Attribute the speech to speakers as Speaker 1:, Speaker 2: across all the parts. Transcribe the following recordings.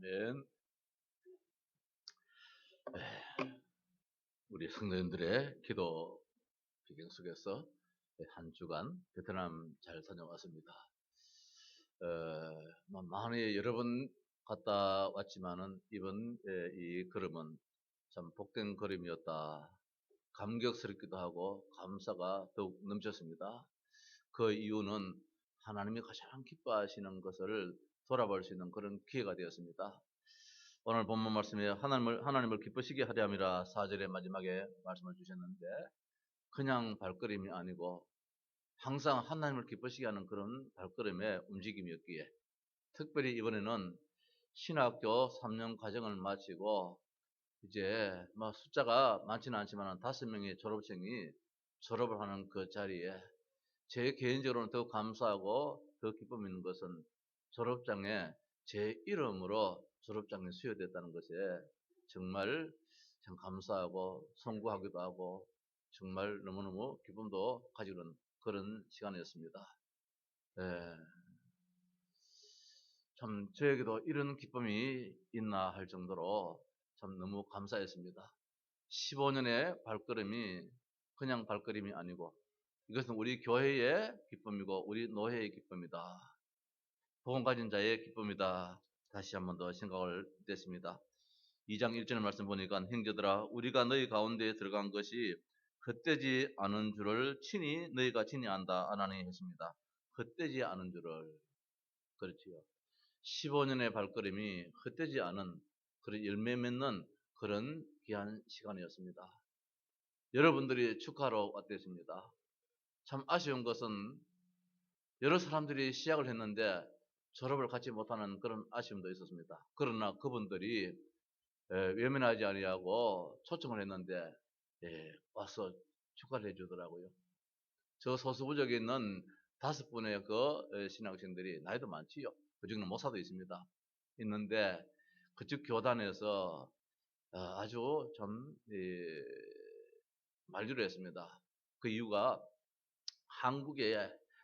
Speaker 1: 아멘. 네, 우리 성도님들의 기도 배경 속에서 한 주간 베트남 잘 다녀왔습니다. 많이 여러 번 갔다 왔지만은 이번 이 걸음은 참 복된 걸음이었다. 감격스럽기도 하고 감사가 더욱 넘쳤습니다. 그 이유는 하나님이 가장 기뻐하시는 것을 돌아볼 수 있는 그런 기회가 되었습니다. 오늘 본문 말씀에 하나님을 기쁘시게 하려 함이라 4절의 마지막에 말씀을 주셨는데, 그냥 발걸음이 아니고 항상 하나님을 기쁘시게 하는 그런 발걸음의 움직임이었기에, 특별히 이번에는 신학교 3년 과정을 마치고 이제 숫자가 많지는 않지만 5명의 졸업생이 졸업을 하는 그 자리에 제 개인적으로는 더 감사하고 더 기쁨 있는 것은 졸업장에 제 이름으로 졸업장에 수여됐다는 것에 정말 참 감사하고 송구하기도 하고 정말 너무너무 기쁨도 가지는 그런 시간이었습니다. 참 저에게도 이런 기쁨이 있나 할 정도로 참 너무 감사했습니다. 15년의 발걸음이 그냥 발걸음이 아니고 이것은 우리 교회의 기쁨이고 우리 노회의 기쁨이다. 복음 가진 자의 기쁨이다. 다시 한 번 더 생각을 했습니다. 2장 1절의 말씀 보니까, 형제들아 우리가 너희 가운데에 들어간 것이 헛되지 않은 줄을 친히 너희가 친히 안다 하나니 했습니다. 헛되지 않은 줄을. 그렇지요. 15년의 발걸음이 헛되지 않은 그런 열매 맺는 그런 귀한 시간이었습니다. 여러분들이 축하로 왔겠습니다. 참 아쉬운 것은 여러 사람들이 시작을 했는데 졸업을 갖지 못하는 그런 아쉬움도 있었습니다. 그러나 그분들이 외면하지 아니하고 초청을 했는데 와서 축하를 해주더라고요. 저 소수부족에 있는 5분의 그 신학생들이 나이도 많지요. 그중에 모사도 있습니다. 있는데 그쪽 교단에서 아주 좀 만류를 했습니다. 그 이유가 한국에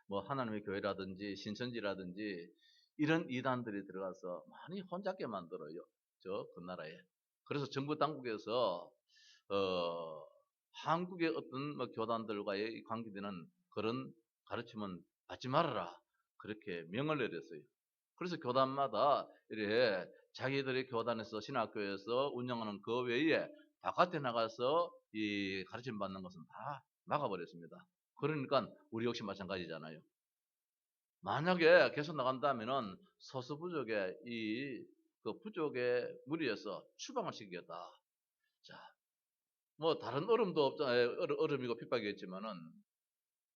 Speaker 1: 하나님의 교회라든지 신천지라든지 이런 이단들이 들어가서 많이 혼잡게 만들어요. 그 나라에. 그래서 정부 당국에서 한국의 어떤 교단들과의 관계되는 그런 가르침은 받지 말아라. 그렇게 명을 내렸어요. 그래서 교단마다 이렇게 자기들의 교단에서 신학교에서 운영하는 그 외에 바깥에 나가서 이 가르침 받는 것은 다 막아버렸습니다. 그러니까 우리 역시 마찬가지잖아요. 만약에 계속 나간다면은 소수부족의 그 부족의 무리에서 추방을 시키겠다. 자, 다른 어려움도 없잖아요. 어려움이고 핍박이겠지만은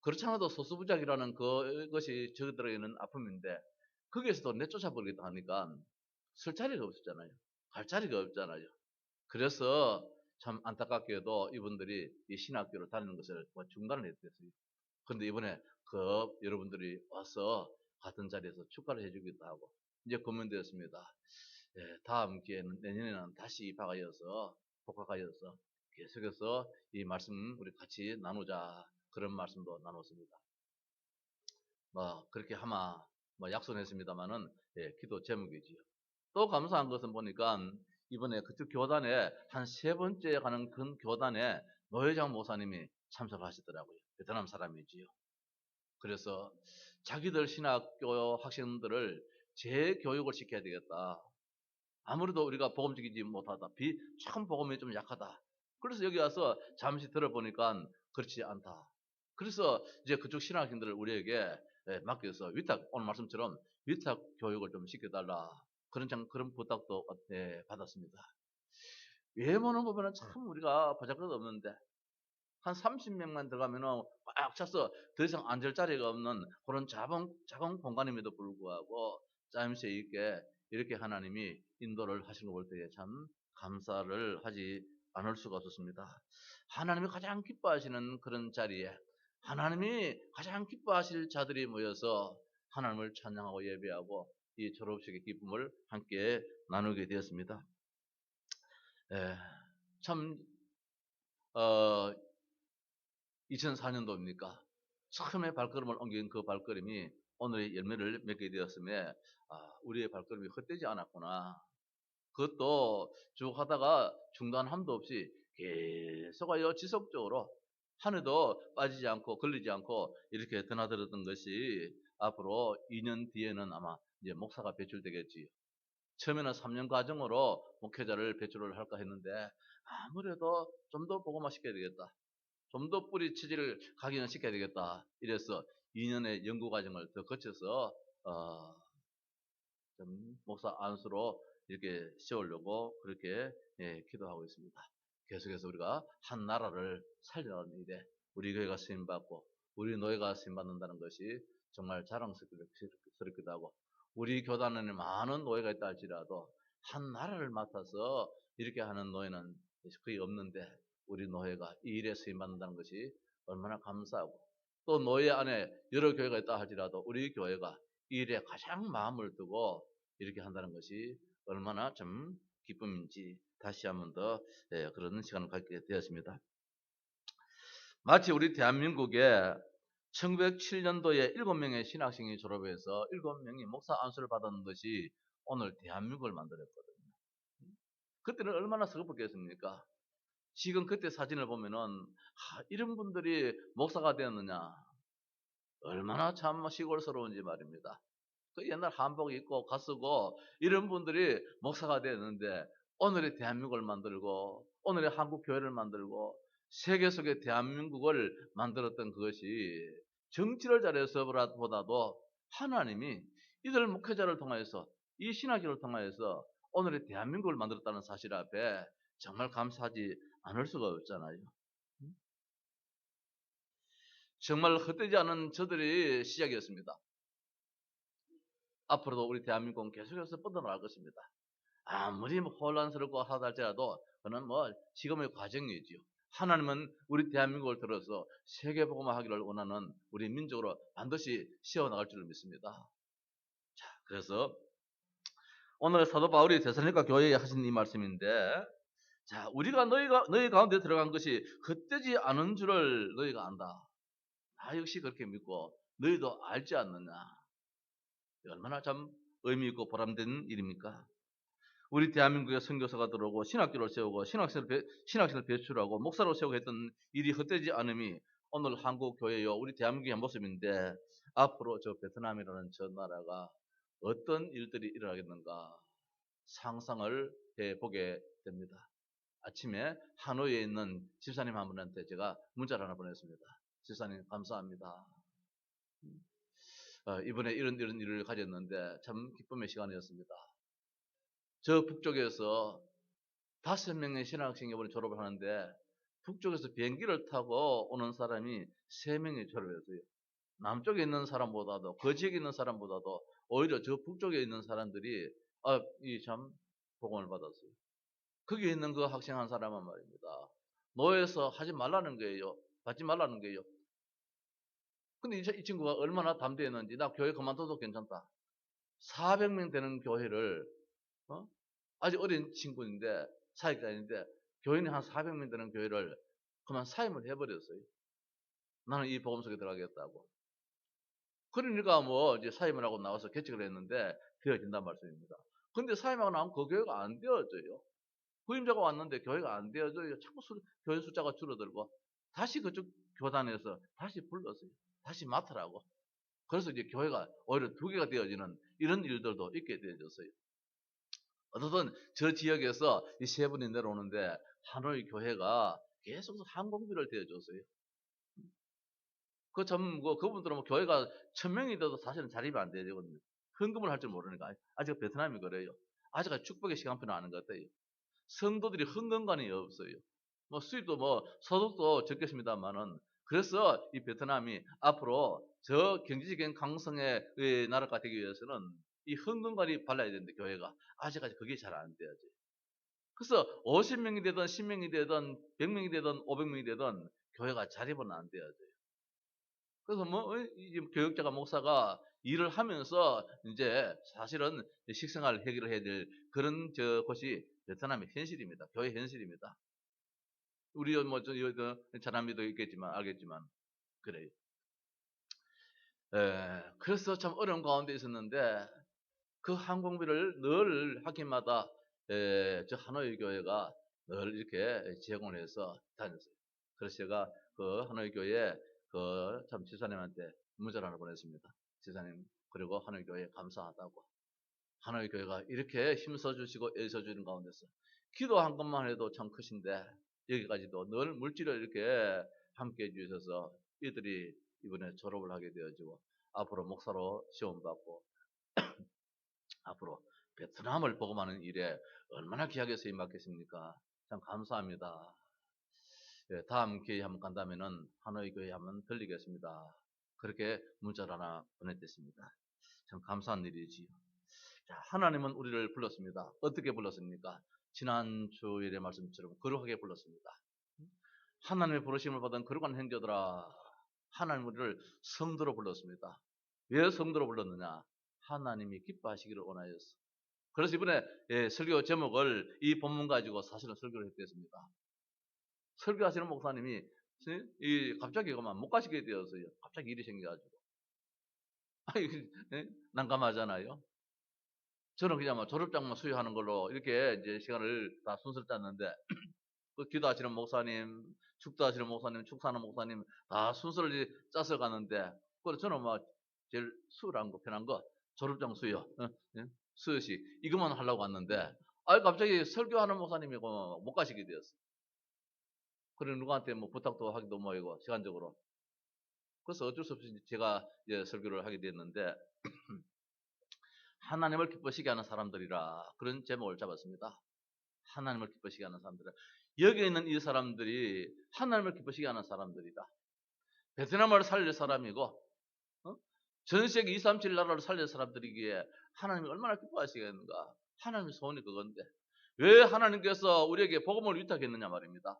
Speaker 1: 그렇지 않아도 소수부족이라는 그것이 저들에게는 아픔인데 거기에서도 내쫓아버리겠다 하니까 설 자리가 없었잖아요. 갈 자리가 없잖아요. 그래서 참 안타깝게도 이분들이 이 신학교를 다니는 것을 중단을 했었어요. 그런데 이번에 여러분들이 와서 같은 자리에서 축하를 해주기도 하고 이제 고민되었습니다. 다음 기회는 내년에는 다시 입학하여서 복학하여서 계속해서 이 말씀 우리 같이 나누자, 그런 말씀도 나눴습니다. 그렇게 하마 약속했습니다만은 기도 제목이지요. 또 감사한 것은 보니까 이번에 그쪽 교단에 한 3번째 가는 큰 교단에 노회장 목사님이 참석하시더라고요. 베트남 사람이지요. 그래서 자기들 신학교 학생들을 재교육을 시켜야 되겠다. 아무래도 우리가 복음적이지 못하다. 참 복음이 좀 약하다. 그래서 여기 와서 잠시 들어보니까 그렇지 않다. 그래서 이제 그쪽 신학생들을 우리에게 맡겨서 오늘 말씀처럼 위탁 교육을 좀 시켜달라. 그런 부탁도 받았습니다. 외모는 보면은 참 우리가 보잘것 없는데 한 30명만 들어가면은 꽉 차서 더 이상 앉을 자리가 없는 그런 작은 공간임에도 불구하고 짜임새 있게 이렇게 하나님이 인도를 하신 거 볼 때에 참 감사를 하지 않을 수가 없었습니다. 하나님이 가장 기뻐하시는 그런 자리에 하나님이 가장 기뻐하실 자들이 모여서 하나님을 찬양하고 예배하고 이 졸업식의 기쁨을 함께 나누게 되었습니다. 참 2004년도입니까? 처음에 발걸음을 옮긴 그 발걸음이 오늘의 열매를 맺게 되었음에 우리의 발걸음이 헛되지 않았구나. 그것도 쭉 하다가 중단함도 없이 계속하여 지속적으로 한 해도 빠지지 않고 걸리지 않고 이렇게 드나들었던 것이 앞으로 2년 뒤에는 아마 이제 목사가 배출되겠지. 처음에는 3년 과정으로 목회자를 배출을 할까 했는데 아무래도 좀 더 복음화 시켜야 되겠다. 좀 더 뿌리 체질을 각인시켜야 되겠다. 이래서 2년의 연구 과정을 더 거쳐서 좀 목사 안수로 이렇게 세우려고 그렇게 기도하고 있습니다. 계속해서 우리가 한 나라를 살려나가는 일에 우리 교회가 쓰임받고 우리 노예가 쓰임받는다는 것이 정말 자랑스럽기도 하고 우리 교단에는 많은 노예가 있다 할지라도 한 나라를 맡아서 이렇게 하는 노예는 거의 없는데 우리 노예가 이 일에 쓰임받는다는 것이 얼마나 감사하고 또 노예 안에 여러 교회가 있다 할지라도 우리 교회가 이 일에 가장 마음을 두고 이렇게 한다는 것이 얼마나 좀 기쁨인지 다시 한번 더 그런 시간을 갖게 되었습니다. 마치 우리 대한민국에 1907년도에 7명의 신학생이 졸업해서 7명이 목사 안수를 받았는 것이 오늘 대한민국을 만들었거든요. 그때는 얼마나 서글펐겠습니까? 지금 그때 사진을 보면은 이런 분들이 목사가 되었느냐 얼마나 참 시골스러운지 말입니다. 그 옛날 한복 입고 가쓰고 이런 분들이 목사가 되었는데 오늘의 대한민국을 만들고 오늘의 한국 교회를 만들고 세계 속의 대한민국을 만들었던 그것이 정치를 잘해서보다도 하나님이 이들 목회자를 통하여서 이 신학교를 통하여서 오늘의 대한민국을 만들었다는 사실 앞에 정말 감사하지 않을 수가 없잖아요. 정말 헛되지 않은 저들의 시작이었습니다. 앞으로도 우리 대한민국은 계속해서 뻗어나갈 것입니다. 아무리 혼란스럽고 하다 할지라도 그는 지금의 과정이지요. 하나님은 우리 대한민국을 들어서 세계복음화 하기를 원하는 우리 민족으로 반드시 세워나갈 줄을 믿습니다. 자, 그래서 오늘 사도 바울이 데살로니가 교회에 하신 이 말씀인데, 자, 우리가 너희 가운데 들어간 것이 헛되지 않은 줄을 너희가 안다. 나 역시 그렇게 믿고 너희도 알지 않느냐. 얼마나 참 의미 있고 보람된 일입니까? 우리 대한민국에 선교사가 들어오고 신학교를 세우고 신학생을 배출하고 목사로 세우고 했던 일이 헛되지 않음이 오늘 한국 교회요 우리 대한민국의 모습인데 앞으로 저 베트남이라는 저 나라가 어떤 일들이 일어나겠는가 상상을 해보게 됩니다. 아침에 하노이에 있는 집사님 한 분한테 제가 문자를 하나 보냈습니다. 집사님 감사합니다. 이번에 이런 일을 가졌는데 참 기쁨의 시간이었습니다. 저 북쪽에서 5명의 신학생이 이번에 졸업을 하는데 북쪽에서 비행기를 타고 오는 사람이 3명이 졸업했어요. 남쪽에 있는 사람보다도 그 지역에 있는 사람보다도 오히려 저 북쪽에 있는 사람들이 이 참 복음을 받았어요. 거기에 있는 그 학생 한 사람은 말입니다. 노예에서 하지 말라는 거예요. 받지 말라는 거예요. 근데 이 친구가 얼마나 담대했는지 나 교회 그만둬도 괜찮다. 400명 되는 교회를 아직 어린 친구인데 사역자인데 교인이 한 400명 되는 교회를 그만 사임을 해버렸어요. 나는 이 복음 속에 들어가겠다고. 그러니까 이제 사임을 하고 나와서 개척을 했는데 되어진단 말씀입니다. 근데 사임하고 나면 그 교회가 안 되어져요. 후임자가 왔는데 교회가 안 되어져요. 자꾸 교회 숫자가 줄어들고 다시 그쪽 교단에서 다시 불렀어요. 다시 맡으라고. 그래서 이제 교회가 오히려 2개가 되어지는 이런 일들도 있게 되어졌어요. 어쨌든 저 지역에서 이 3분이 내려오는데 하노이 교회가 계속 항공비를 대줘서요. 그분들은 교회가 1000명이 돼도 사실은 자립이 안 되거든요. 헌금을 할 줄 모르니까. 아직 베트남이 그래요. 아직까지 축복의 시간표는 아는 것 같아요. 성도들이 헌금관이 없어요. 수입도 소득도 적겠습니다만은 그래서 이 베트남이 앞으로 저 경제적인 강성의 나라가 되기 위해서는 이 헌금관이 발라야 되는데 교회가 아직까지 그게 잘 안 돼야죠. 그래서 50명이 되든 10명이 되든 100명이 되든 500명이 되든 교회가 자립은 안 돼야죠. 그래서 교육자가 목사가 일을 하면서 이제 사실은 식생활 해결을 해야 될 그런 것이 베트남의 현실입니다. 교회 현실입니다. 우리 자남이도 있겠지만 알겠지만 그래요. 그래서 참 어려운 가운데 있었는데 그 항공비를 늘 학기마다 저 하노이 교회가 늘 이렇게 제공을 해서 다녔어요. 그래서 제가 그 하노이 교회 그 참 지사님한테 문자를 하나 보냈습니다. 지사님, 그리고 하노이 교회 감사하다고. 하노이 교회가 이렇게 힘써 주시고 애써 주는 가운데서 기도한 것만 해도 참 크신데 여기까지도 늘 물질을 이렇게 함께 해주셔서 이들이 이번에 졸업을 하게 되어지고 앞으로 목사로 시험받고 앞으로 베트남을 복음하는 일에 얼마나 귀하게 쓰임 받겠습니까? 참 감사합니다. 예, 다음 기회에 한번 간다면은 하노이 교회 한번 들리겠습니다. 그렇게 문자를 하나 보냈댔습니다. 참 감사한 일이지요. 자, 하나님은 우리를 불렀습니다. 어떻게 불렀습니까? 지난 주일의 말씀처럼 거룩하게 불렀습니다. 하나님의 부르심을 받은 거룩한 행자들아, 하나님 우리를 성도로 불렀습니다. 왜 성도로 불렀느냐? 하나님이 기뻐하시기를 원하였어. 그래서 이번에 설교 제목을 이 본문 가지고 사실은 설교를 했습니다. 설교하시는 목사님이 갑자기 그만 못 가시게 되었어요. 갑자기 일이 생겨가지고. 난감하잖아요. 저는 그냥 뭐 졸업장만 수여하는 걸로 이렇게 이제 시간을 다 순서를 짰는데, 그 기도하시는 목사님, 축도하시는 목사님, 축사하는 목사님 다 순서를 짜서 가는데, 그래서 저는 뭐 제일 수월한 거, 편한 거, 졸업장 수여, 수여식 이것만 하려고 왔는데, 갑자기 설교하는 목사님이 못 가시게 되었어. 그래 누구한테 뭐 부탁도 하기도 뭐이고 시간적으로. 그래서 어쩔 수 없이 제가 이제 설교를 하게 됐는데 하나님을 기쁘시게 하는 사람들이라 그런 제목을 잡았습니다. 하나님을 기쁘시게 하는 사람들이라. 여기 있는 이 사람들이 하나님을 기쁘시게 하는 사람들이다. 베트남을 살릴 사람이고 전 세계 237 나라를 살릴 사람들이기에 하나님이 얼마나 기뻐하시겠는가. 하나님의 소원이 그건데 왜 하나님께서 우리에게 복음을 위탁했느냐 말입니다.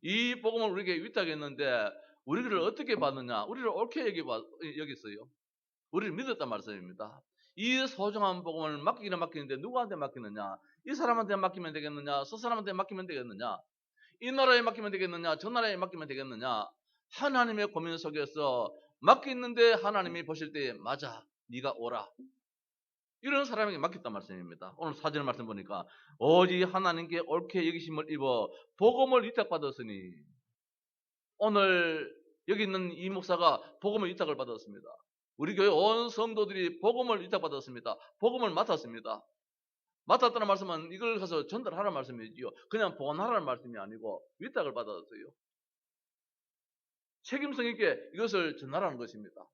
Speaker 1: 이 복음을 우리에게 위탁했는데 우리를 어떻게 받느냐? 우리를 옳게 여겼어요. 우리를 믿었단 말씀입니다. 이 소중한 복음을 맡기기는 맡기는데 누구한테 맡기느냐? 이 사람한테 맡기면 되겠느냐? 저 사람한테 맡기면 되겠느냐? 이 나라에 맡기면 되겠느냐? 저 나라에 맡기면 되겠느냐? 하나님의 고민 속에서 맡기는데 하나님이 보실 때 맞아, 네가 오라. 이런 사람에게 맡겼단 말씀입니다. 오늘 사절 말씀 보니까 오직 하나님께 옳게 여기심을 입어 복음을 위탁받았으니, 오늘 여기 있는 이 목사가 복음을 위탁을 받았습니다. 우리 교회 온 성도들이 복음을 위탁받았습니다. 복음을 맡았습니다. 맡았다는 말씀은 이걸 가서 전달하라는 말씀이지요. 그냥 보관하라는 말씀이 아니고 위탁을 받았어요. 책임성 있게 이것을 전하라는 것입니다.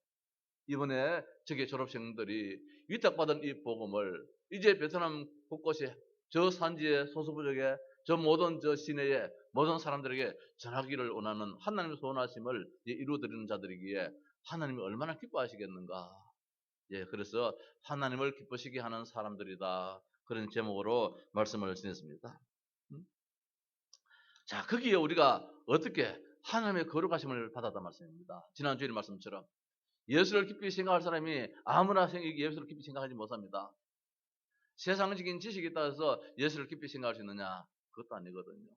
Speaker 1: 이번에 저기 졸업생들이 위탁받은 이 복음을 이제 베트남 곳곳에 저 산지에 소수부족에 저 모든 저 시내에 모든 사람들에게 전하기를 원하는 하나님의 소원하심을 이루어드리는 자들이기에 하나님이 얼마나 기뻐하시겠는가. 예, 그래서 하나님을 기쁘시게 하는 사람들이다. 그런 제목으로 말씀을 지냈습니다. 자, 거기에 우리가 어떻게 하나님의 거룩하심을 받았단 말씀입니다. 지난 주일 말씀처럼 예수를 깊이 생각할 사람이 아무나 예수를 깊이 생각하지 못합니다. 세상적인 지식에 따라서 예수를 깊이 생각할 수 있느냐? 그것도 아니거든요.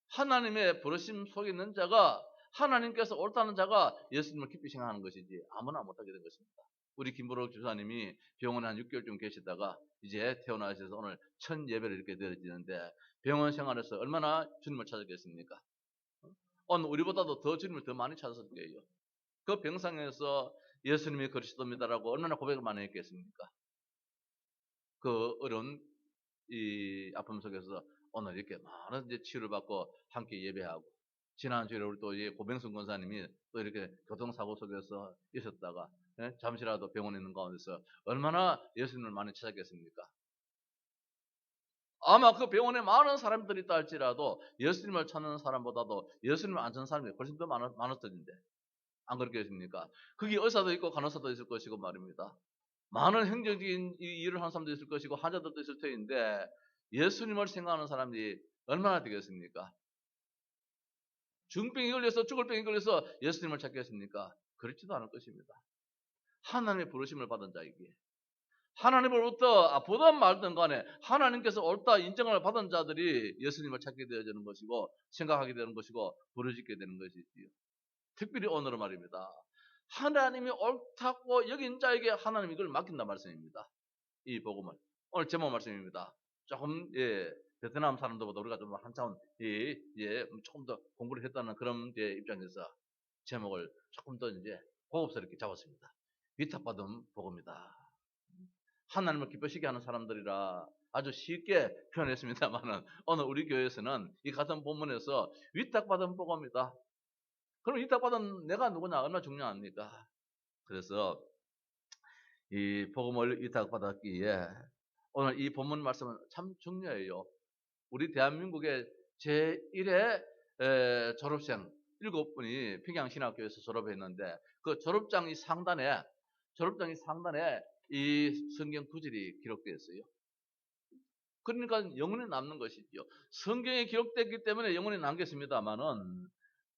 Speaker 1: 하나님의 부르심 속에 있는 자가, 하나님께서 옳다는 자가 예수님을 깊이 생각하는 것이지 아무나 못하게 된 것입니다. 우리 김보록 주사님이 병원에 한 6개월쯤 계시다가 이제 퇴원하셔서 오늘 첫 예배를 이렇게 드려지는데 병원 생활에서 얼마나 주님을 찾았겠습니까? 오늘 우리보다도 더 주님을 더 많이 찾았을 거예요. 그 병상에서 예수님이 그리스도입니다라고 얼마나 고백을 많이 했겠습니까? 그 어려운 이 아픔 속에서 오늘 이렇게 많은 이제 치유를 받고 함께 예배하고, 지난주에 우리 또 고병순 권사님이 또 이렇게 교통사고 속에서 있었다가 잠시라도 병원에 있는 가운데서 얼마나 예수님을 많이 찾았겠습니까? 아마 그 병원에 많은 사람들이 있다 할지라도 예수님을 찾는 사람보다도 예수님을 안 찾는 사람이 훨씬 더 많았을 텐데 안 그렇겠습니까? 거기 의사도 있고 간호사도 있을 것이고 말입니다. 많은 행정적인 일을 하는 사람도 있을 것이고 환자들도 있을 터인데 예수님을 생각하는 사람들이 얼마나 되겠습니까? 중병이 걸려서 죽을 병이 걸려서 예수님을 찾겠습니까? 그렇지도 않을 것입니다. 하나님의 부르심을 받은 자이기에 하나님으로부터 보든 말든 간에 하나님께서 옳다 인정을 받은 자들이 예수님을 찾게 되어지는 것이고 생각하게 되는 것이고 부르짖게 되는 것이지요. 특별히 오늘은 말입니다. 하나님이 옳다고 여긴 자에게 하나님이 이걸 맡긴단 말씀입니다. 이 복음을. 오늘 제목 말씀입니다. 조금 베트남 사람들보다 우리가 좀 한참 조금 더 공부를 했다는 그런 입장에서 제목을 조금 더 이제 고급스럽게 잡았습니다. 위탁받은 복음이다. 하나님을 기쁘시게 하는 사람들이라 아주 쉽게 표현했습니다만은 오늘 우리 교회에서는 이 같은 본문에서 위탁받은 복음이다. 그럼 위탁받은 내가 누구냐 얼마나 중요합니까? 그래서 이 복음을 위탁받았기에 오늘 이 본문 말씀은 참 중요해요. 우리 대한민국의 제1회 졸업생 7분이 평양신학교에서 졸업했는데 그 졸업장이 상단에 이 성경 구절이 기록되어 있어요. 그러니까 영혼에 남는 것이죠. 성경에 기록됐기 때문에 영혼에 남겠습니다만은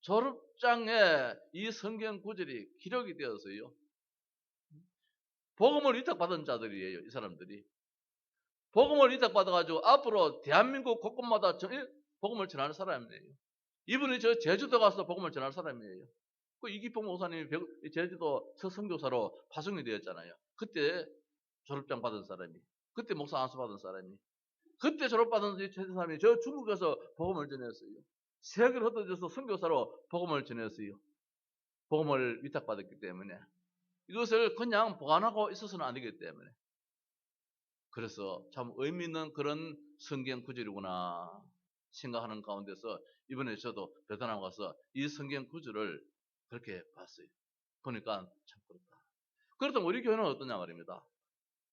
Speaker 1: 졸업장에 이 성경 구절이 기록이 되었어요. 복음을 위탁받은 자들이에요, 이 사람들이. 복음을 위탁받아가지고 앞으로 대한민국 곳곳마다 복음을 전하는 사람이에요. 이분이 저 제주도 가서 복음을 전하는 사람이에요. 그 이기봉 목사님이 제주도 서선교사로 파송이 되었잖아요. 그때 졸업장 받은 사람이, 그때 목사 안수 받은 사람이, 그때 졸업받은 사람이 저 중국에서 복음을 전했어요. 세계를 흩어져서 선교사로 복음을 전했어요. 복음을 위탁받았기 때문에 이것을 그냥 보관하고 있어서는 안 되기 때문에. 그래서 참 의미 있는 그런 성경 구절이구나 생각하는 가운데서 이번에 저도 베트남 가서 이 성경 구절을 그렇게 봤어요. 보니까 참 그렇다. 그렇다면 우리 교회는 어떠냐 말입니다.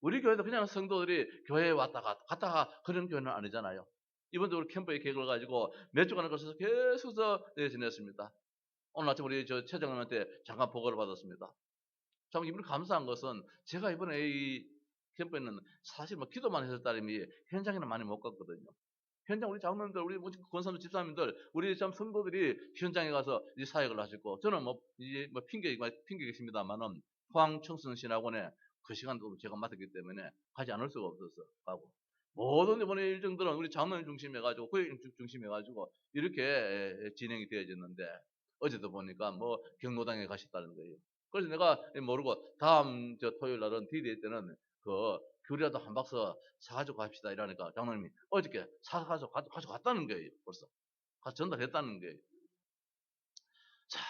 Speaker 1: 우리 교회도 그냥 성도들이 교회에 왔다가 갔다가 그런 교회는 아니잖아요. 이번도 우리 캠프의 계획을 가지고 몇 주간을 거쳐서 계속 지냈습니다. 오늘 아침 우리 저 최장님한테 잠깐 보고를 받았습니다. 참 이번에 감사한 것은 제가 이번에 이 캠프에는 사실 뭐 기도만 했을 따름이 현장에는 많이 못 갔거든요. 현장 우리 장로님들, 우리 권사님 집사님들, 우리 참 성도들이 현장에 가서 이 사역을 하셨고 저는 핑계겠습니다만은 포항청순신학원에 그 시간도 제가 맡았기 때문에 가지 않을 수가 없어서 가고 모든 이번에 일정들은 우리 장로님 중심해가지고 고객님 중심해가지고 이렇게 진행이 되어졌는데 어제도 보니까 뭐 경로당에 가셨다는 거예요. 그래서 내가 모르고 다음 저 토요일 날은 D-Day 때는 그 귤이라도 한 박스 사가지고 갑시다 이러니까 장로님이 어저께 사가지고 갔다는 거예요. 벌써 가서 전달했다는 거예요. 자,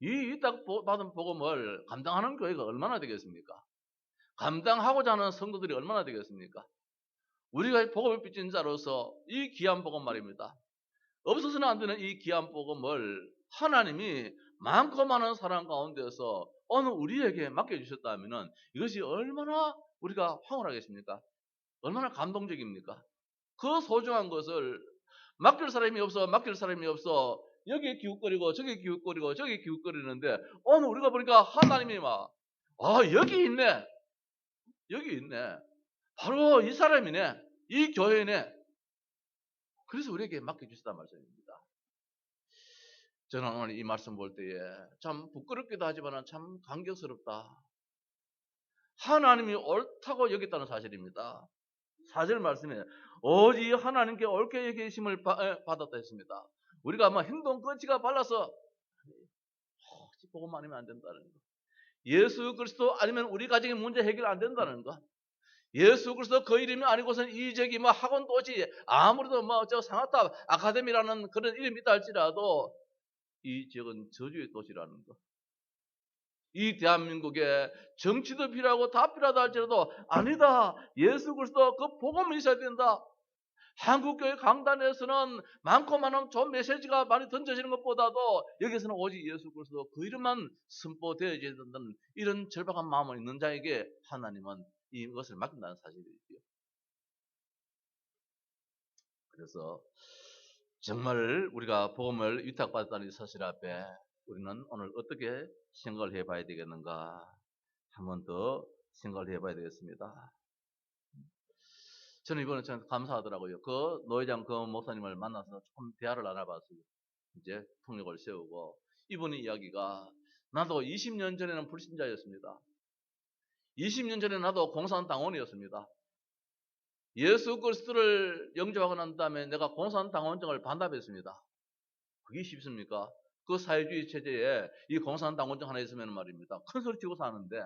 Speaker 1: 이 딱 받은 복음을 감당하는 교회가 얼마나 되겠습니까? 감당하고자 하는 성도들이 얼마나 되겠습니까? 우리가 복음을 빚진 자로서 이 귀한 복음 말입니다. 없어서는 안 되는 이 귀한 복음을 하나님이 많고 많은 사람 가운데서 오늘 우리에게 맡겨주셨다면 이것이 얼마나 우리가 황홀하겠습니까? 얼마나 감동적입니까? 그 소중한 것을 맡길 사람이 없어 여기에 기웃거리고 저기 기웃거리고 저기 기웃거리는데 오늘 우리가 보니까 하나님이 여기 있네. 바로 이 사람이네. 이 교회네. 그래서 우리에게 맡겨주시단 말씀입니다. 저는 오늘 이 말씀 볼 때에 참 부끄럽기도 하지만 참 감격스럽다. 하나님이 옳다고 여겼다는 사실입니다. 4절 말씀에 오직 하나님께 옳게 여기심을 받았다 했습니다. 우리가 아마 행동 거지가 발라서 복음 아니면 안 된다는 거. 예수 그리스도 아니면 우리 가정의 문제 해결 안 된다는 거. 예수 그리스도 그 이름이 아니고선 이 저기 학원 도시 아무래도 저 상하탑 아카데미라는 그런 이름이 있다 할지라도 이 지역은 저주의 도시라는 거. 이 대한민국에 정치도 필요하고 다 필요하다 할지라도 아니다. 예수 그리스도 그 복음이 있어야 된다. 한국교회 강단에서는 많고 많은 좋은 메시지가 많이 던져지는 것보다도 여기서는 오직 예수 그리스도 그 이름만 선포되어져야 된다는 이런 절박한 마음을 있는 자에게 하나님은 이것을 맡긴다는 사실이지요. 그래서 정말 우리가 복음을 위탁받았다는 사실 앞에 우리는 오늘 어떻게 생각을 해봐야 되겠는가 한 번 더 생각을 해봐야 되겠습니다. 저는 이번에 참 감사하더라고요. 그 노회장 그 목사님을 만나서 조금 대화를 나눠봤어요. 이제 통역을 세우고 이분의 이야기가 나도 20년 전에는 불신자였습니다. 20년 전에 나도 공산당원이었습니다. 예수 그리스도를 영접하고 난 다음에 내가 공산당원증을 반납했습니다. 그게 쉽습니까? 그 사회주의 체제에 이 공산당원증 하나 있으면 말입니다. 큰 소리 치고 사는데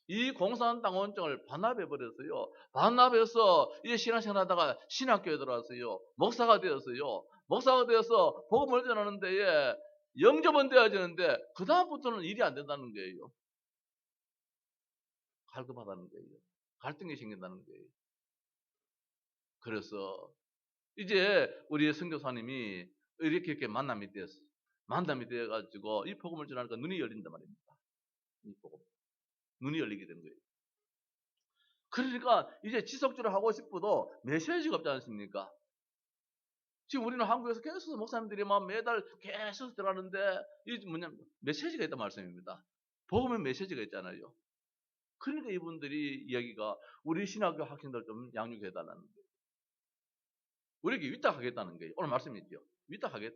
Speaker 1: 이 공산당원증을 반납해버렸어요. 반납해서 이제 신앙생활 하다가 신학교에 들어왔어요. 목사가 되었어요. 목사가 되어서 복음을 전하는 데에 영접은 되어지는데 그 다음부터는 일이 안 된다는 거예요. 갈급하다는 거예요. 갈등이 생긴다는 거예요. 그래서 이제 우리 선교사님이 이렇게 만남이 되었어요. 만남이 되어가지고 이 복음을 전하니까 눈이 열린단 말입니다. 이 복음. 눈이 열리게 된 거예요. 그러니까 이제 지속적으로 하고 싶어도 메시지가 없지 않습니까? 지금 우리는 한국에서 계속 목사님들이 막 매달 계속 들어가는데 이 뭐냐면 메시지가 있단 말씀입니다. 복음의 메시지가 있잖아요. 그러니까 이분들이 이야기가 우리 신학교 학생들 좀 양육해달라는 거예요. 우리에게 위탁하겠다는 거예요. 오늘 말씀이죠. 위탁하겠.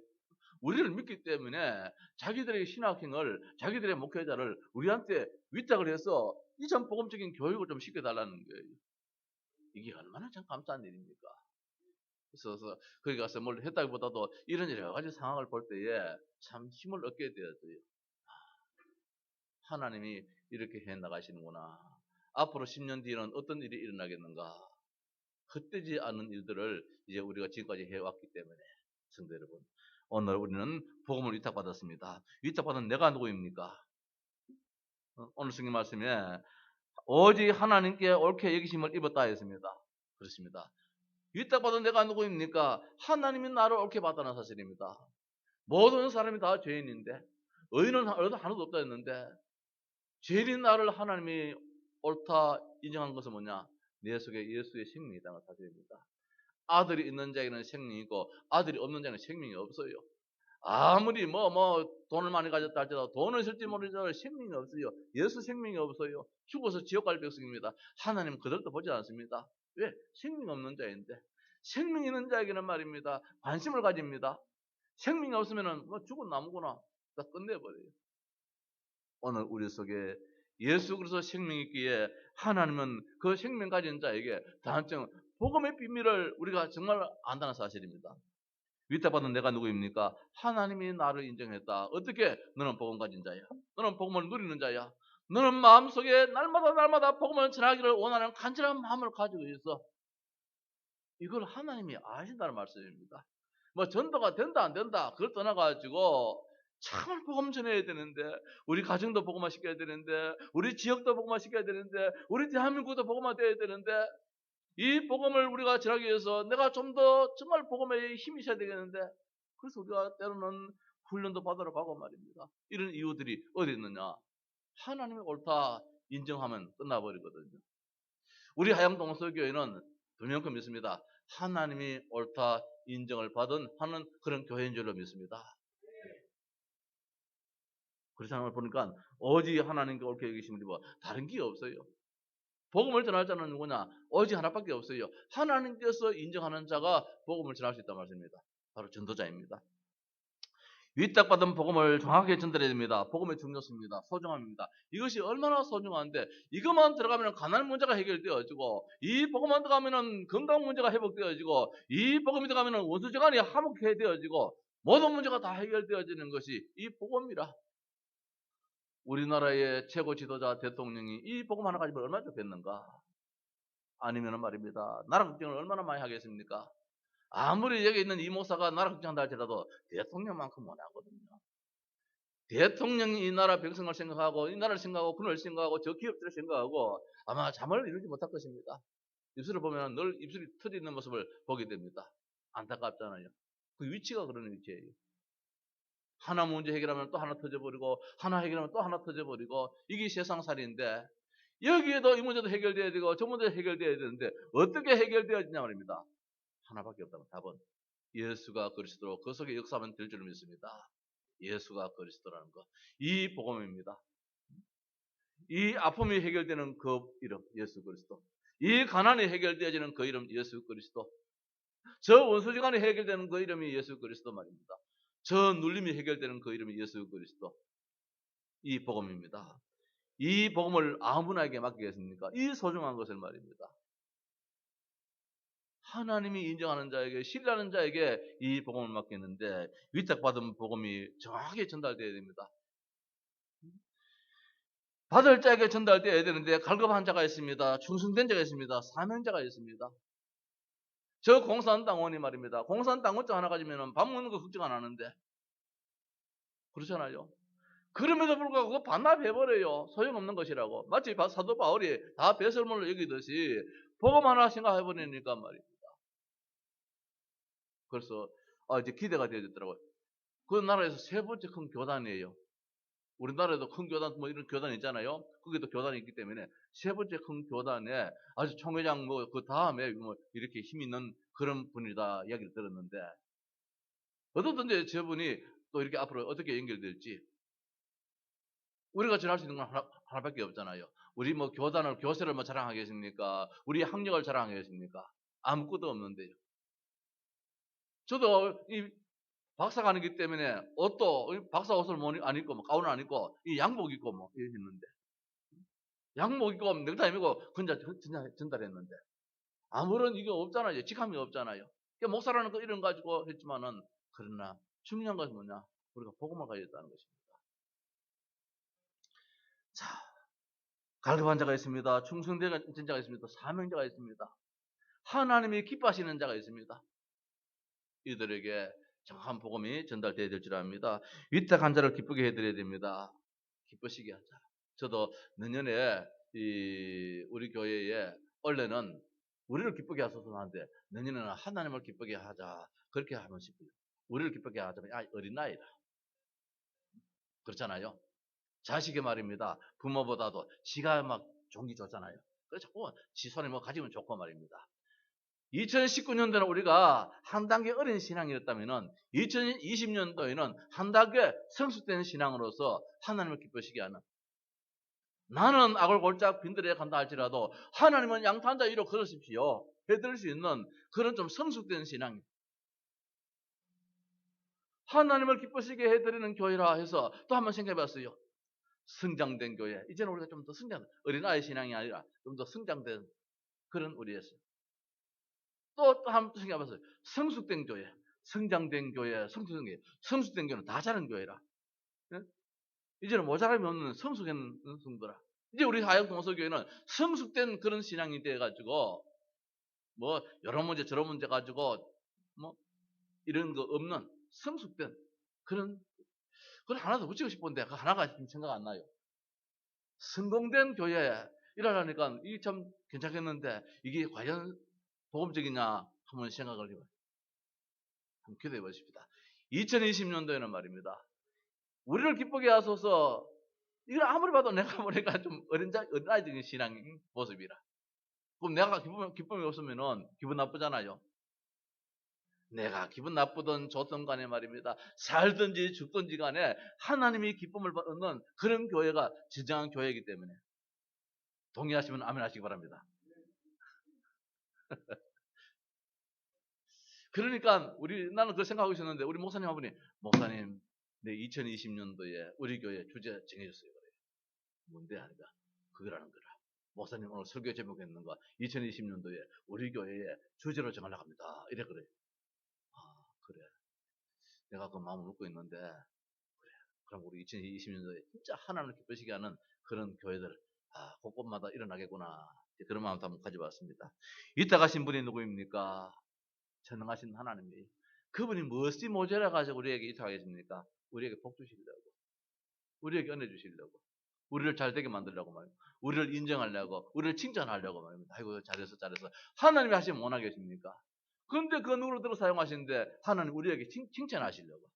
Speaker 1: 우리를 믿기 때문에 자기들의 신학생을 자기들의 목회자를 우리한테 위탁을 해서 이 전 복음적인 교육을 좀 시켜달라는 거예요. 이게 얼마나 참 감사한 일입니까? 그래서 거기 가서 뭘 했다기보다도 이런 여러 가지 상황을 볼 때에 참 힘을 얻게 되었어요. 하나님이 이렇게 해 나가시는구나. 앞으로 10년 뒤에는 어떤 일이 일어나겠는가. 헛되지 않은 일들을 이제 우리가 지금까지 해왔기 때문에 성도 여러분, 오늘 우리는 복음을 위탁받았습니다. 위탁받은 내가 누구입니까? 오늘 성경 말씀에 오직 하나님께 옳게 여기심을 입었다 했습니다. 그렇습니다. 위탁받은 내가 누구입니까? 하나님이 나를 옳게 봤다는 사실입니다. 모든 사람이 다 죄인인데 의인은 하나도 없다 했는데 죄인인 나를 하나님이 옳다 인정한 것은 뭐냐? 내 속에 예수의 생명이 있다는 사실입니다. 아들이 있는 자에게는 생명이 있고 아들이 없는 자에게는 생명이 없어요. 아무리 돈을 많이 가졌다 할지라도 돈을 쓸지 모르지만 생명이 없어요. 예수 생명이 없어요. 죽어서 지옥 갈 백성입니다. 하나님은 그들도 보지 않습니다. 왜? 생명 없는 자인데. 생명 있는 자에게는 말입니다. 관심을 가집니다. 생명이 없으면은 죽은 나무구나. 다 끝내버려요. 오늘 우리 속에 예수 그리스도 생명이 있기에 하나님은 그 생명 가진 자에게 단점 복음의 비밀을 우리가 정말 안다는 사실입니다. 위탁받은 내가 누구입니까? 하나님이 나를 인정했다. 어떻게? 너는 복음 가진 자야. 너는 복음을 누리는 자야. 너는 마음속에 날마다 복음을 전하기를 원하는 간절한 마음을 가지고 있어. 이걸 하나님이 아신다는 말씀입니다. 전도가 된다 안 된다 그걸 떠나가지고 참을 복음 전해야 되는데 우리 가정도 복음화 시켜야 되는데 우리 지역도 복음화 시켜야 되는데 우리 대한민국도 복음화 돼야 되는데 이 복음을 우리가 전하기 위해서 내가 좀 더 정말 복음에 힘이 있어야 되겠는데 그래서 우리가 때로는 훈련도 받으러 가고 말입니다. 이런 이유들이 어디 있느냐? 하나님이 옳다 인정하면 끝나버리거든요. 우리 하양동서교회는 분명히 믿습니다. 하나님이 옳다 인정을 받은 하는 그런 교회인 줄로 믿습니다. 그런 상황을 보니까 오직 하나님께 옳게 여기심을 입어 다른 게 없어요. 복음을 전할 자는 누구냐? 오직 하나밖에 없어요. 하나님께서 인정하는 자가 복음을 전할 수 있단 말씀입니다. 바로 전도자입니다. 위탁받은 복음을 정확하게 전달해야 됩니다. 복음의 중요성입니다. 소중함입니다. 이것이 얼마나 소중한데 이것만 들어가면 가난 문제가 해결되어지고 이 복음만 들어가면 건강 문제가 회복되어지고 이 복음이 들어가면 원수재간이 화목해되어지고 모든 문제가 다 해결되어지는 것이 이 복음이라. 우리나라의 최고 지도자 대통령이 이 복음 하나 가지고 얼마나 좋겠는가? 아니면 말입니다. 나라 걱정을 얼마나 많이 하겠습니까? 아무리 여기 있는 이 목사가 나라 걱정한다 할지라도 대통령만큼 못하거든요. 대통령이 이 나라 백성을 생각하고 이 나라를 생각하고 군을 생각하고 저 기업들을 생각하고 아마 잠을 이루지 못할 것입니다. 입술을 보면 늘 입술이 터져 있는 모습을 보게 됩니다. 안타깝잖아요. 그 위치가 그런 위치예요. 하나 문제 해결하면 또 하나 터져버리고 하나 해결하면 또 하나 터져버리고 이게 세상살이인데 여기에도 이 문제도 해결돼야 되고 저 문제도 해결돼야 되는데 어떻게 해결되어지냐 말입니다. 하나밖에 없다는 답은 예수가 그리스도로 그 속에 역사하면 될 줄 믿습니다. 예수가 그리스도라는 것. 이 복음입니다. 이 아픔이 해결되는 그 이름 예수 그리스도. 이 가난이 해결되어지는 그 이름 예수 그리스도. 저 원수지간이 해결되는 그 이름이 예수 그리스도 말입니다. 저 눌림이 해결되는 그 이름이 예수 그리스도. 이 복음입니다. 이 복음을 아무나에게 맡기겠습니까? 이 소중한 것을 말입니다. 하나님이 인정하는 자에게 신뢰하는 자에게 이 복음을 맡겼는데 위탁받은 복음이 정확하게 전달되어야 됩니다. 받을 자에게 전달되어야 되는데 갈급한 자가 있습니다. 충성된 자가 있습니다. 사명자가 있습니다. 저 공산당원이 말입니다. 공산당원증 하나 가지면 밥 먹는 거 걱정 안 하는데 그렇잖아요. 그럼에도 불구하고 그거 반납해버려요. 소용없는 것이라고. 마치 사도 바울이 다 배설물로 여기듯이 복음 하나 생각해버리니까 말이에요. 그래서 이제 기대가 되어졌더라고요. 그 나라에서 세 번째 큰 교단이에요. 우리나라에도 큰 교단 뭐 이런 교단 있잖아요. 거기도 교단이 있기 때문에 세 번째 큰 교단에 아주 총회장 뭐 그 다음에 뭐 이렇게 힘 있는 그런 분이다 이야기를 들었는데 어떻든지 저분이 또 이렇게 앞으로 어떻게 연결될지 우리가 전할 수 있는 건 하나밖에 없잖아요. 우리 뭐 교세를 뭐 자랑하겠습니까? 우리 학력을 자랑하겠습니까? 아무것도 없는데요. 저도 이 박사관이기 때문에 옷도 박사 옷을 안 입고 뭐 가운을 안 입고 이 양복 입고 뭐 이랬는데 양복 입고 넥타이 메고 전달했는데 아무런 이게 없잖아요. 직함이 없잖아요. 그러니까 목사라는 거 이런 가지고 했지만은 그러나 중요한 것은 뭐냐? 우리가 복음을 가지고 있다는 것입니다. 자, 갈급한 자가 있습니다. 충성된 자가 있습니다. 사명자가 있습니다. 하나님이 기뻐하시는 자가 있습니다. 이들에게 정확한 복음이 전달되어야 될 줄 압니다. 위탁한 자를 기쁘게 해드려야 됩니다. 기쁘시게 하자. 저도 내년에 우리 교회에 원래는 우리를 기쁘게 하소서 하는데 내년에는 하나님을 기쁘게 하자 그렇게 하면 싶어요. 우리를 기쁘게 하자면 어린 나이라 그렇잖아요. 자식이 말입니다. 부모보다도 지가 막 종기 좋잖아요. 그래서 자꾸 지 손에 뭐 가지면 좋고 말입니다. 2019년도는 우리가 한 단계 어린 신앙이었다면 2020년도에는 한 단계 성숙된 신앙으로서 하나님을 기쁘시게 하는 나는 악을 골짝 빈들에 간다 할지라도 하나님은 양탄자 위로 걸으십시오 해드릴 수 있는 그런 좀 성숙된 신앙 하나님을 기쁘시게 해드리는 교회라 해서 또 한번 생각해 봤어요. 성장된 교회 이제는 우리가 좀 더 어린아이 신앙이 아니라 좀 더 성장된 그런 우리였어요. 또 한번 생각해봤어요. 성숙된 교회, 성장된 교회, 성숙된 교회는 다 자른 교회라. 예? 이제는 모자람이 없는 성숙한 성도라. 이제 우리 하역동서교회는 성숙된 그런 신앙이 돼가지고 뭐 여러 문제 저런 문제 가지고 뭐 이런 거 없는 성숙된 그런 그걸 하나 더 붙이고 싶은데 그 하나가 지금 생각 안 나요. 성공된 교회 이러려니까 이게 참 괜찮겠는데 이게 과연 복음적이냐 한번 생각을 해봐요. 한번 기도해 보십시다. 2020년도에는 말입니다. 우리를 기쁘게 하소서 이걸 아무리 봐도 내가 보니까 좀 어린아이적인 신앙 모습이라. 그럼 내가 기쁨이 없으면은 기분 나쁘잖아요. 내가 기분 나쁘든 좋든 간에 말입니다. 살든지 죽든지 간에 하나님이 기쁨을 받는 그런 교회가 진정한 교회이기 때문에 동의하시면 아멘 하시기 바랍니다. 그러니까 나는 그걸 생각하고 있었는데 우리 목사님 한 분이 목사님 내 2020년도에 우리 교회 주제 정해줬어요. 그래요. 뭔데 하니까 그거라는 거라. 목사님 오늘 설교 제목 했는 거 2020년도에 우리 교회에 주제로 정하려고 합니다. 이래 그래요. 아 그래. 내가 그 마음을 먹고 있는데 그래. 그럼 우리 2020년도에 진짜 하나님을 기쁘시게 하는 그런 교회들 곳곳마다 일어나겠구나. 그런 마음도 한번 가져봤습니다. 이따 가신 분이 누구입니까? 전능하신 하나님이 그분이 무엇이 모자라 가지고 우리에게 이타하겠습니까? 우리에게 복 주시려고 우리에게 은혜 주시려고 우리를 잘 되게 만들려고 말이에요. 우리를 인정하려고 우리를 칭찬하려고 말입니다. 아이고 잘해서 하나님이 하시면 원하겠습니까? 그런데 그 누구를 들어 사용하시는데 하나님 우리에게 칭찬하시려고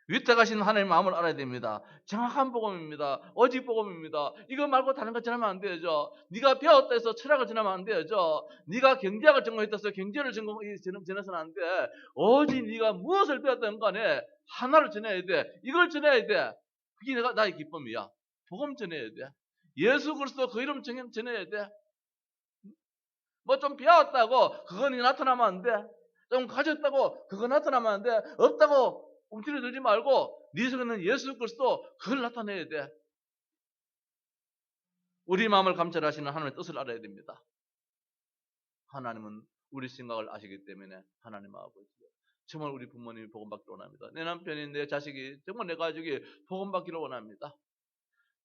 Speaker 1: 위탁하신 하나님의 마음을 알아야 됩니다. 정확한 복음입니다. 오직 복음입니다. 이거 말고 다른 거 전하면 안 되죠. 네가 배웠다 해서 철학을 전하면 안 되죠. 네가 경제학을 전공했다 해서 경제를 전해서는 안 돼. 오직 네가 무엇을 배웠든 간에 하나를 전해야 돼. 이걸 전해야 돼. 그게 나의 기쁨이야. 복음 전해야 돼. 예수 그리스도 그 이름 전해야 돼. 뭐 좀 배웠다고 그건 나타나면 안 돼. 좀 가졌다고 그거 나타나면 안 돼. 없다고 움츠러들지 말고 네 속에 있는 예수 그리스도 그걸 나타내야 돼. 우리 마음을 감찰하시는 하나님의 뜻을 알아야 됩니다. 하나님은 우리 생각을 아시기 때문에 하나님 아버지 정말 우리 부모님이 복음받기를 원합니다. 내 남편이, 내 자식이, 정말 내 가족이 복음받기를 원합니다.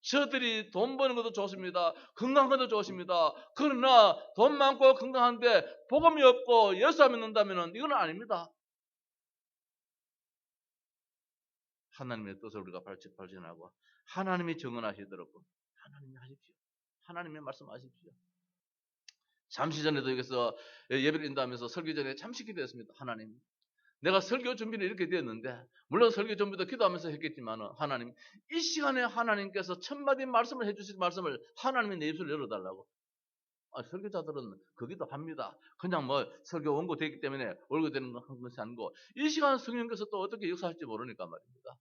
Speaker 1: 저들이 돈 버는 것도 좋습니다. 건강한 것도 좋습니다. 그러나 돈 많고 건강한데 복음이 없고 예수 안 믿는다면 이건 아닙니다. 하나님의 뜻을 우리가 발전하고 하나님이 정언하시도록 하나님이 하십시오. 하나님의 말씀하십시오. 잠시 전에도 여기서 예배를 인도하면서 설교 전에 잠시 기도했습니다. 하나님, 내가 설교 준비는 이렇게 되었는데, 물론 설교 준비도 기도하면서 했겠지만, 하나님, 이 시간에 하나님께서 천마디 말씀을 해주실 말씀을 하나님의 내 입술을 열어달라고. 설교자들은 거기도 합니다. 그냥 뭐 설교 원고 되기 때문에 원고되는 것이 아니고, 이 시간 성령께서 또 어떻게 역사할지 모르니까 말입니다.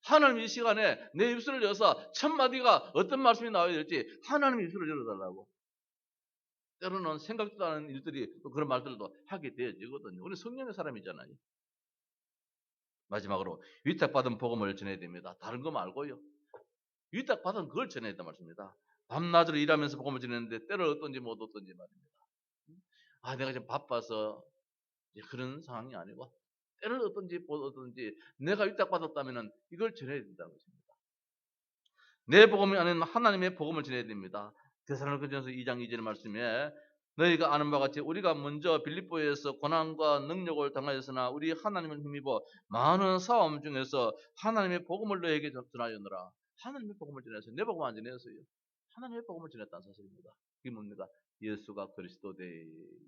Speaker 1: 하나님 이 시간에 내 입술을 열어서 천마디가 어떤 말씀이 나와야 될지 하나님의 입술을 열어달라고. 때로는 생각도 않은 일들이 또 그런 말들도 하게 되어지거든요. 우리 성령의 사람이잖아요. 마지막으로 위탁받은 복음을 전해야 됩니다. 다른 거 말고요. 위탁받은 그걸 전해야 된다 말씀입니다. 밤낮으로 일하면서 복음을 전했는데 때를 어떤지 못 어떤지 말입니다. 내가 지금 바빠서 그런 상황이 아니고 때를 어떤지 못 어떤지 내가 위탁받았다면 이걸 전해야 된다는 것입니다. 내 복음이 아닌 하나님의 복음을 전해야 됩니다. 데살로니가전서 2장 2절 말씀에 너희가 아는 바와 같이 우리가 먼저 빌립보에서 고난과 능력을 당하였으나 우리 하나님을 힘입어 많은 싸움 중에서 하나님의 복음을 너희에게 전하였노라. 하나님의 복음을 전해서 내 복음 안 전했어요. 하나님의 복음을 전했다는 사실입니다. 그게 뭡니까? 예수가 그리스도되,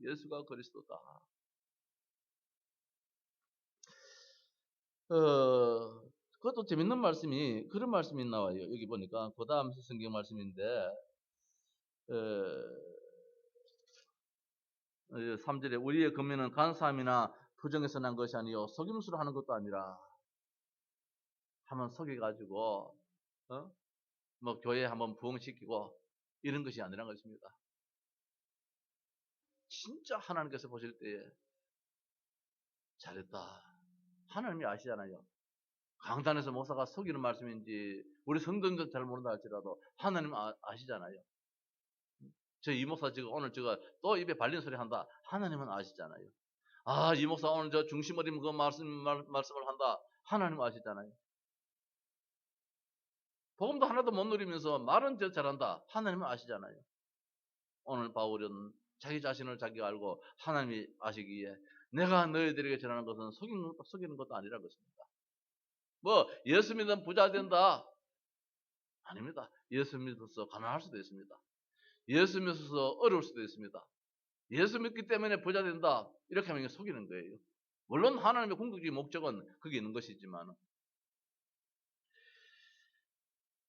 Speaker 1: 예수가 그리스도다. 그것도 재밌는 말씀이, 그런 말씀이 나와요. 여기 보니까 그 다음 성경 말씀인데 3절에 우리의 금면은 간사함이나 부정에서 난 것이 아니요 속임수로 하는 것도 아니라, 한번 속여가지고 뭐 교회 한번 부흥시키고 이런 것이 아니라는 것입니다. 진짜 하나님께서 보실 때에 잘했다. 하나님이 아시잖아요. 강단에서 목사가 속이는 말씀인지 우리 성도님들 잘 모른다 할지라도 하나님 아시잖아요. 저 이 목사 지금 오늘 제가 또 입에 발린 소리 한다. 하나님은 아시잖아요. 이 목사 오늘 저 중심 어린 그 말씀을 한다. 하나님 아시잖아요. 복음도 하나도 못 누리면서 말은 저 잘한다. 하나님은 아시잖아요. 오늘 바울은 자기 자신을 자기가 알고 하나님이 아시기에 내가 너희들에게 전하는 것은 속이는 것도 아니라 것입니다. 뭐 예수 믿으면 부자 된다. 아닙니다. 예수 믿어서 가난할 수도 있습니다. 예수 믿어서 어려울 수도 있습니다. 예수 믿기 때문에 부자 된다. 이렇게 하면 속이는 거예요. 물론 하나님의 궁극적인 목적은 그게 있는 것이지만,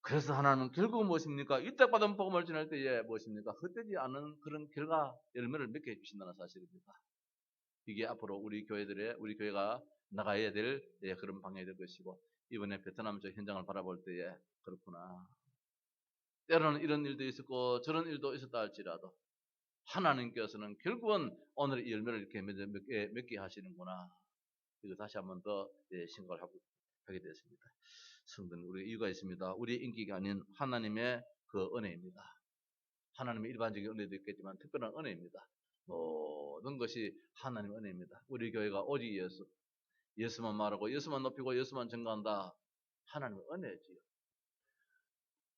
Speaker 1: 그래서 하나님은 결국은 무엇입니까? 위탁받은 복음을 전할 때에 무엇입니까? 헛되지 않은 그런 결과 열매를 맺게 해주신다는 사실입니다. 이게 앞으로 우리 교회가 나가야 될 그런 방향이 될 것이고, 이번에 베트남 저 현장을 바라볼 때에 그렇구나. 때로는 이런 일도 있었고 저런 일도 있었다 할지라도 하나님께서는 결국은 오늘 이 열매를 이렇게 맺게 하시는구나. 이거 다시 한번 더 생각을 하게 됐습니다. 성도는 우리 이유가 있습니다. 우리의 인기가 아닌 하나님의 그 은혜입니다. 하나님의 일반적인 은혜도 있겠지만 특별한 은혜입니다. 모든 것이 하나님의 은혜입니다. 우리 교회가 오직 예수만 말하고 예수만 높이고 예수만 증거한다. 하나님의 은혜지요.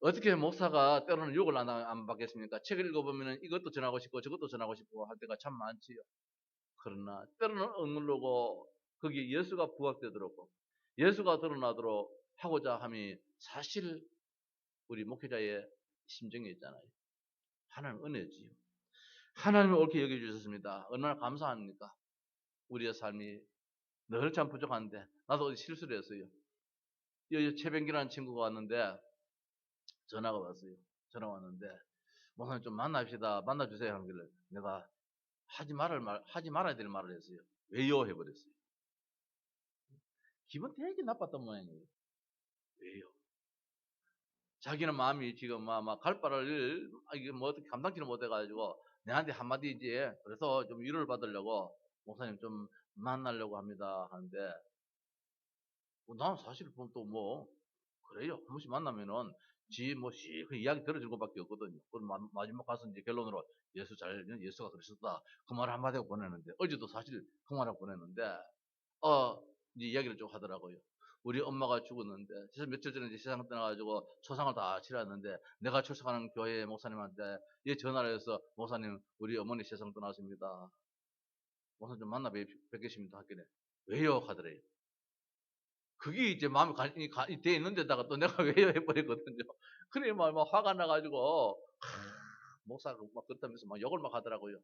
Speaker 1: 어떻게 목사가 때로는 욕을 안 받겠습니까? 책을 읽어보면 이것도 전하고 싶고 저것도 전하고 싶고 할 때가 참 많지요. 그러나 때로는 억누르고 거기에 예수가 부각되도록 예수가 드러나도록 하고자 함이 사실 우리 목회자의 심정에 있잖아요. 하나님 은혜지요. 하나님이 옳게 여겨주셨습니다. 얼마나 감사합니까? 우리의 삶이 늘 참 부족한데 나도 어디 실수를 했어요. 여기 최병기라는 친구가 왔는데 전화가 왔어요. 전화 왔는데 목사님 좀 만납시다. 만나주세요 하는 길래 내가 하지 말아야 될 말을 했어요. 왜요? 해버렸어요. 기분 되게 나빴던 모양이에요. 왜요? 자기는 마음이 지금 갈 바를 이게 뭐 어떻게 감당치를 못해가지고 내한테 한마디 이제 그래서 좀 위로를 받으려고 목사님 좀 만나려고 합니다 하는데 난 사실 또 뭐 그래요. 한 번씩 만나면은 그 이야기 들어줄 것밖에 없거든요. 그럼 마지막 가서 이제 결론으로 예수가 그러셨다. 그 말 한마디 하고 보내는데 어제도 사실 그 말하고 보냈는데 이제 이야기를 좀 하더라고요. 우리 엄마가 죽었는데, 그래서 며칠 전에 이제 세상 떠나가지고 초상을 다 치렀는데, 내가 출석하는 교회 목사님한테 전화를 해서, 목사님, 우리 어머니 세상 떠나십니다. 목사님 좀 만나 뵙겠습니다. 하길래, 왜요? 하더래요. 그게 이제 마음에 돼 있는데다가 또 내가 왜요? 해버리거든요. 그래, 막 화가 나가지고, 목사가 막 그렇다면서 막 욕을 막 하더라고요.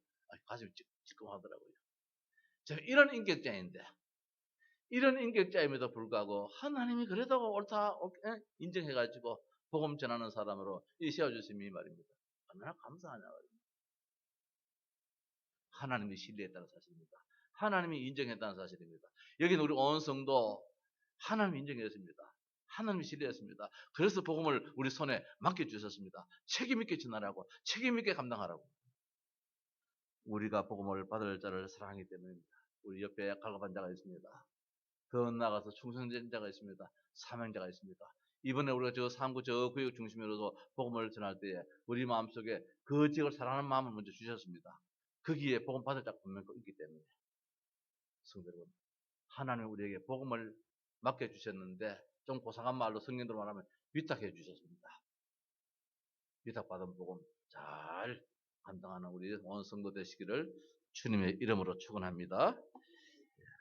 Speaker 1: 가슴이 찌끔하더라고요. 제가 이런 인격자임에도 불구하고 하나님이 그래도 옳다 인정해가지고 복음 전하는 사람으로 세워주심이 말입니다. 얼마나 감사하냐 말입니다. 하나님이 신뢰했다는 사실입니다. 하나님이 인정했다는 사실입니다. 여기는 우리 온 성도 하나님이 인정했습니다. 하나님이 신뢰했습니다. 그래서 복음을 우리 손에 맡겨주셨습니다. 책임있게 전하라고, 책임있게 감당하라고. 우리가 복음을 받을 자를 사랑하기 때문입니다. 우리 옆에 갈급한 자가 있습니다. 더 나아가서 충성자가 있습니다. 사명자가 있습니다. 이번에 우리가 저 상구 저 구역 중심으로도 복음을 전할 때에 우리 마음속에 그 지역을 사랑하는 마음을 먼저 주셨습니다. 거기에 복음 받을 자가 분명히 있기 때문에 성도 여러분, 하나님 우리에게 복음을 맡겨주셨는데 좀 고상한 말로 성경대로 말하면 위탁해 주셨습니다. 위탁받은 복음 잘 감당하는 우리 온 성도 되시기를 주님의 이름으로 축원합니다.